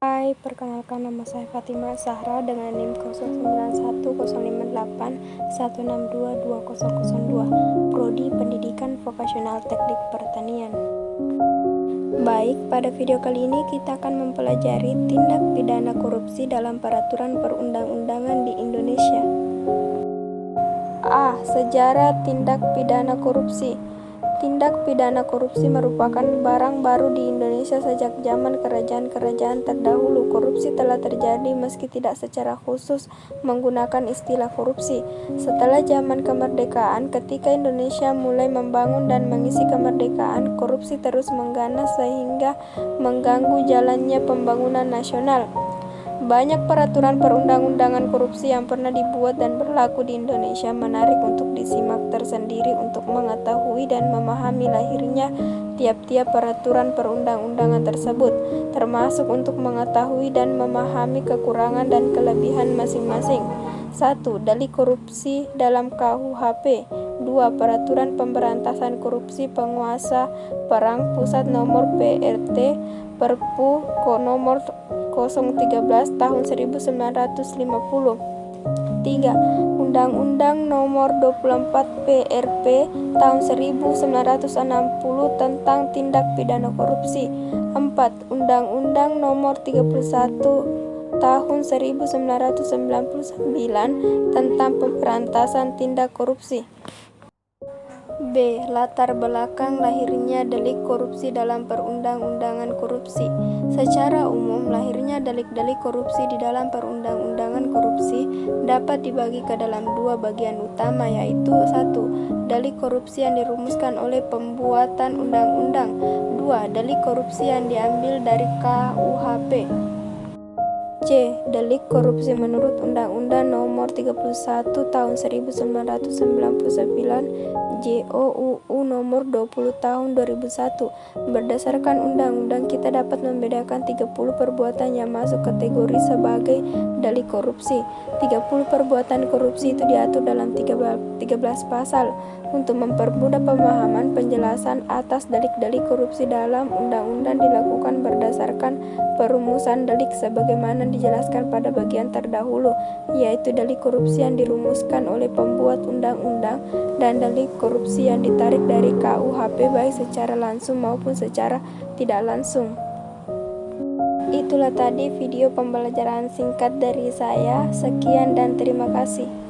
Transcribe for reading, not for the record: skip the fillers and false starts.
Hai, perkenalkan nama saya Fatimah Zahra dengan NIM 091058162202, Prodi Pendidikan Vokasional Teknik Pertanian. Baik, pada video kali ini kita akan mempelajari tindak pidana korupsi dalam peraturan perundang-undangan di Indonesia. A. Sejarah tindak pidana korupsi. Tindak pidana korupsi merupakan barang baru di Indonesia sejak zaman kerajaan-kerajaan terdahulu. Korupsi telah terjadi meski tidak secara khusus menggunakan istilah korupsi. Setelah zaman kemerdekaan, ketika Indonesia mulai membangun dan mengisi kemerdekaan, korupsi terus mengganas sehingga mengganggu jalannya pembangunan nasional. Banyak peraturan perundang-undangan korupsi yang pernah dibuat dan berlaku di Indonesia, menarik untuk disimak tersendiri untuk mengetahui dan memahami lahirnya tiap-tiap peraturan perundang-undangan tersebut, termasuk untuk mengetahui dan memahami kekurangan dan kelebihan masing-masing. 1. Delik korupsi dalam KUHP. 2. Peraturan pemberantasan korupsi penguasa perang pusat nomor PRT Perpu nomor 013 tahun 1950. 3. Undang-Undang nomor 24 PRP tahun 1960 tentang tindak pidana korupsi. 4. Undang-Undang nomor 31 tahun 1999 tentang pemberantasan tindak korupsi. B. Latar belakang lahirnya delik korupsi dalam perundang-undangan korupsi. Secara umum, lahirnya delik-delik korupsi di dalam perundang-undangan korupsi dapat dibagi ke dalam dua bagian utama, yaitu 1. Delik korupsi yang dirumuskan oleh pembuatan undang-undang. 2. Delik korupsi yang diambil dari KUHP. C. Delik korupsi menurut Undang-Undang Nomor 31 Tahun 1999, JOUU Nomor 20 Tahun 2001. Berdasarkan undang-undang, kita dapat membedakan 30 perbuatan yang masuk kategori sebagai delik korupsi. 30 perbuatan korupsi itu diatur dalam 13 pasal. Untuk mempermudah pemahaman, penjelasan atas delik-delik korupsi dalam undang-undang dilakukan berdasarkan perumusan delik sebagaimana dijelaskan pada bagian terdahulu, yaitu delik korupsi yang dirumuskan oleh pembuat undang-undang dan delik korupsi yang ditarik dari KUHP baik secara langsung maupun secara tidak langsung. Itulah tadi video pembelajaran singkat dari saya. Sekian dan terima kasih.